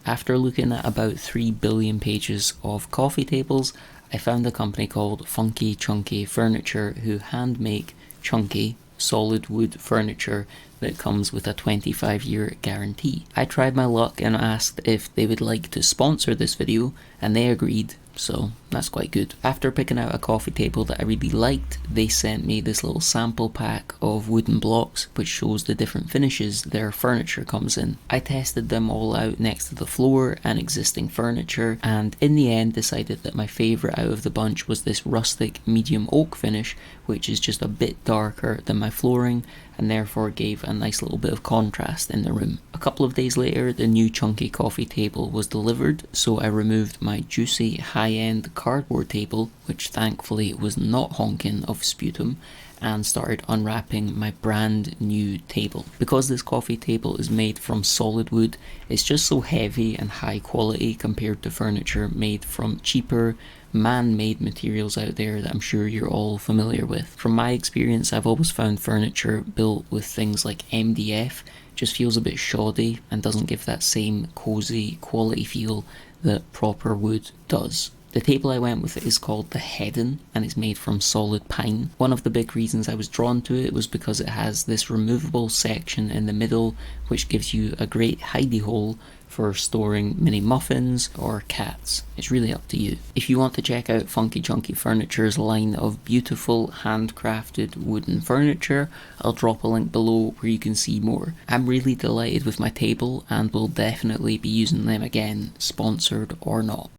After looking at about 3 billion pages of coffee tables, I found a company called Funky Chunky Furniture who hand make chunky, solid wood furniture that comes with a 25-year guarantee. I tried my luck and asked if they would like to sponsor this video, and they agreed, so that's quite good. After picking out a coffee table that I really liked, they sent me this little sample pack of wooden blocks which shows the different finishes their furniture comes in. I tested them all out next to the floor and existing furniture, and in the end decided that my favourite out of the bunch was this rustic medium oak finish, which is just a bit darker than my flooring and therefore gave a nice little bit of contrast in the room. A couple of days later, the new chunky coffee table was delivered, so I removed my juicy high-end cardboard table, which thankfully was not honking of sputum, and started unwrapping my brand new table. Because this coffee table is made from solid wood, it's just so heavy and high quality compared to furniture made from cheaper, man-made materials out there that I'm sure you're all familiar with. From my experience, I've always found furniture built with things like MDF just feels a bit shoddy and doesn't give that same cozy quality feel that proper wood does. The table I went with is called the Heddon and it's made from solid pine. One of the big reasons I was drawn to it was because it has this removable section in the middle which gives you a great hidey hole for storing mini muffins or cats. It's really up to you. If you want to check out Funky Chunky Furniture's line of beautiful handcrafted wooden furniture, I'll drop a link below where you can see more. I'm really delighted with my table and will definitely be using them again, sponsored or not.